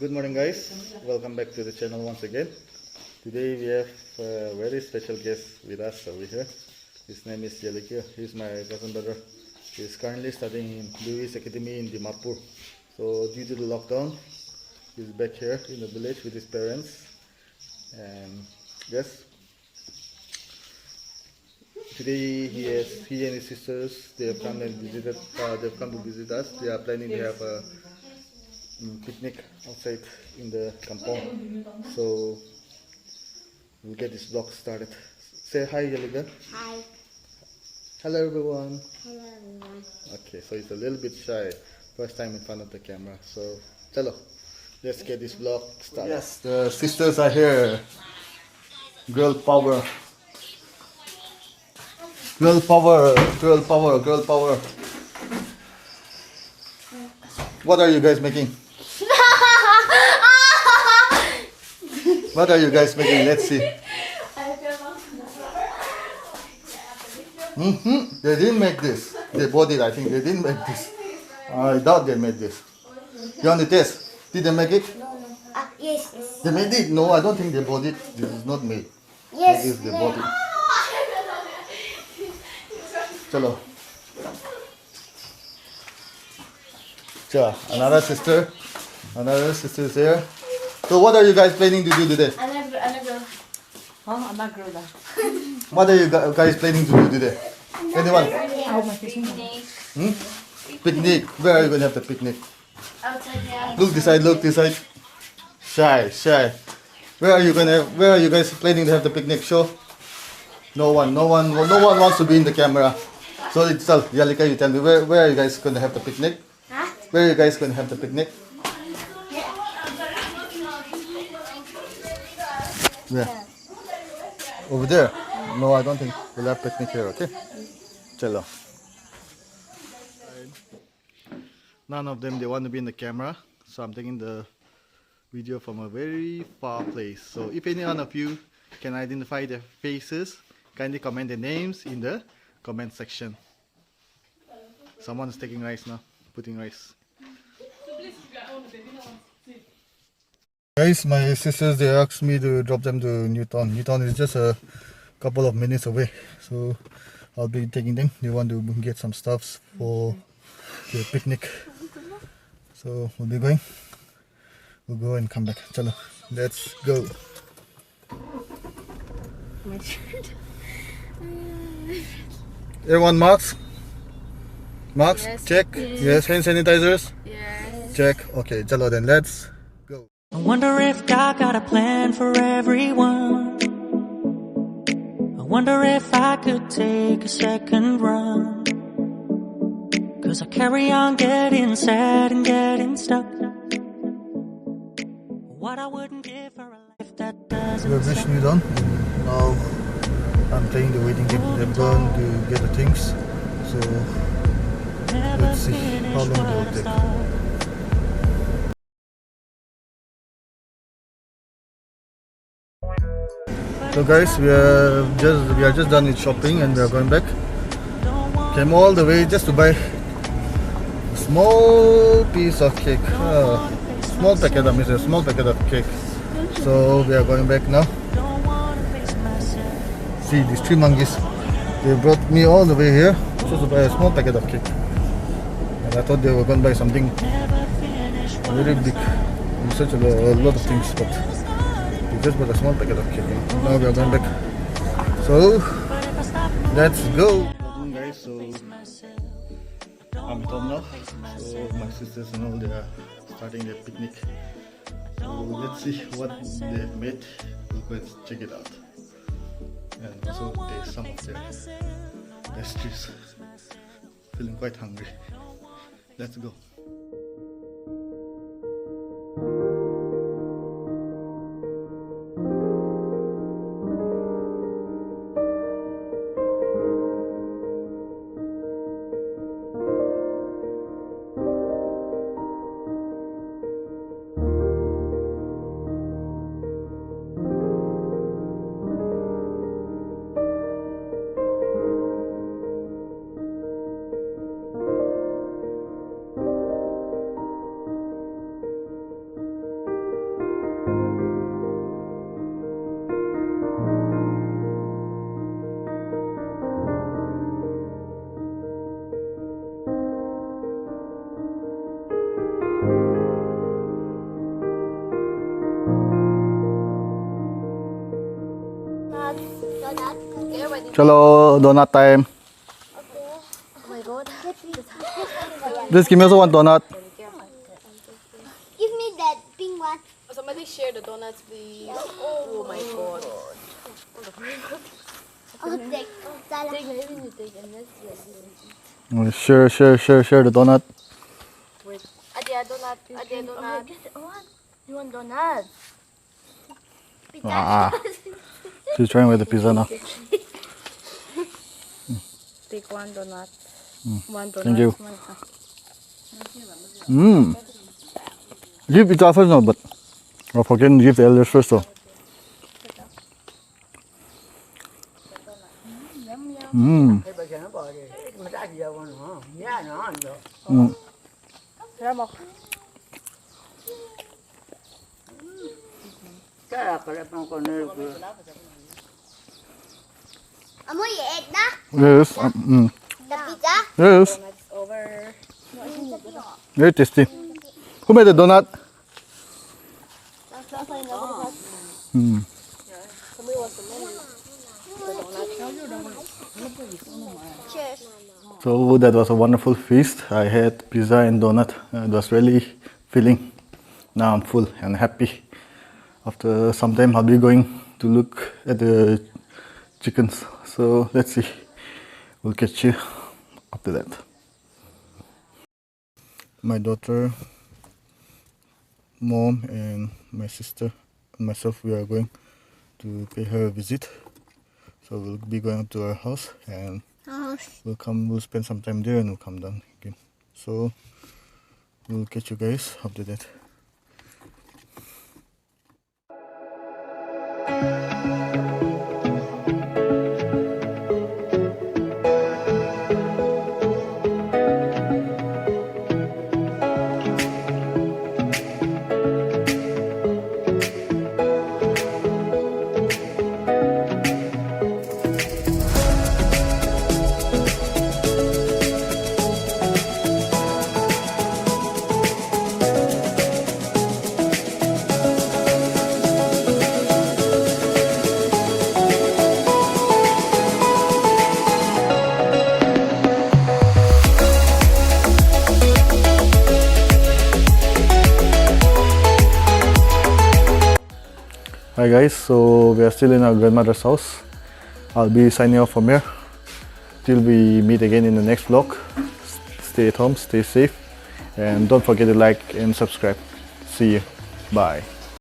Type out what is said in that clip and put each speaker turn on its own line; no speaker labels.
Good morning, guys. Welcome back to the channel once again. Today we have a very special guest with us over here. His name is LiQWYD. He's my cousin brother. He's currently studying in LiQWYD Academy in Dimapur. So due to the lockdown, he's back here in the village with his parents. And yes, today he and his sisters, they have come and visited. They've come to visit us. They are planning to have a picnic outside in the compound. So we'll get this vlog started. Say hi, LiQWYD.
Hi.
Hello, everyone.
Hello, everyone.
Okay, so he's a little bit shy. First time in front of the camera. So, chalo, let's get this vlog started. Yes, the sisters are here. Girl power. Girl power. Girl power. Girl power. What are you guys making? What are you guys making? Let's see. They didn't make this. They bought it, I think. They didn't make this. I doubt they made this. You want to taste? Did they make it?
No. Yes.
They made it? No, I don't think they bought it. This is not made.
Yes.
If they bought it. Chalo. Another sister. Another sister is here. So what are you guys planning to do today?
I'm not girl.
What are you guys planning to do today? Anyone? Picnic. Where are you going to have the picnic?
Outside.
Look this side, look this side. Shy. Where are you guys planning to have the picnic? Show. No one wants to be in the camera. So itself, Yalika, you tell me, where are you guys going to have the picnic?
Huh?
Where are you guys going to have the picnic? Yeah. Over there? No, I don't think we'll have picnic here, okay? Chalo. None of them, they want to be in the camera. So I'm taking the video from a very far place. So if any one of you can identify their faces, kindly comment their names in the comment section. Someone is taking rice now, putting rice. Guys, my sisters, they asked me to drop them to Newton. Newton is just a couple of minutes away, so I'll be taking them. They want to get some stuffs for the picnic, so we'll be going. We'll go and come back. Chalo, let's go. Everyone, marks? Yes. Check. Yes. Hand sanitizers.
Yes.
Check. Okay, chalo then, let's go.
I wonder if God got a plan for everyone. I wonder if I could take a second run. Cause I carry on getting sad and getting stuck. What I wouldn't give for a life that doesn't
We've reached Newton. Now I'm playing the waiting game. They're going to get the things. So let's see how long they will take. So guys, we are just done with shopping and we are going back. Came all the way just to buy a small piece of cake. Small packet of cake. So we are going back now. See these three monkeys. They brought me all the way here just to buy a small packet of cake. And I thought they were going to buy something very big. Such a lot of things, but just bought a small packet of cake. Now we are going back. So let's go. Welcome guys, so I'm at home now. So my sisters and all, they are starting their picnic. So let's see what they've made. We'll go and check it out. And also taste some of their pastries. Feeling quite hungry. Let's go. Chalo, donut time.
Oh my god.
Just give me also one donut.
Give me that pink one.
Somebody share the donuts, please. Oh my god.
Oh, take. Salah.
Share the donut.
Wait. Adia donut. Adia donut.
You want donut?
Ah, she's trying with the pizza now.
Take one donut. One donut.
Thank you. Give pizza first now, but I forget to give the elders first though.
Amo you ate na?
Yes,
The pizza?
yes,
Over.
very tasty. Who made the donut?
Cheers.
So that was a wonderful feast. I had pizza and donut. It was really filling. Now I'm full and happy. After some time I'll be going to look at the chickens. So let's see. We'll catch you after that. My daughter, mom and my sister and myself, we are going to pay her a visit. So we'll be going up to her house and we'll spend some time there and we'll come down again. So we'll catch you guys after that. Hi guys, so we are still in our grandmother's house. I'll be signing off from here. Till we meet again in the next vlog. Stay at home, stay safe, and don't forget to like and subscribe. See you. Bye.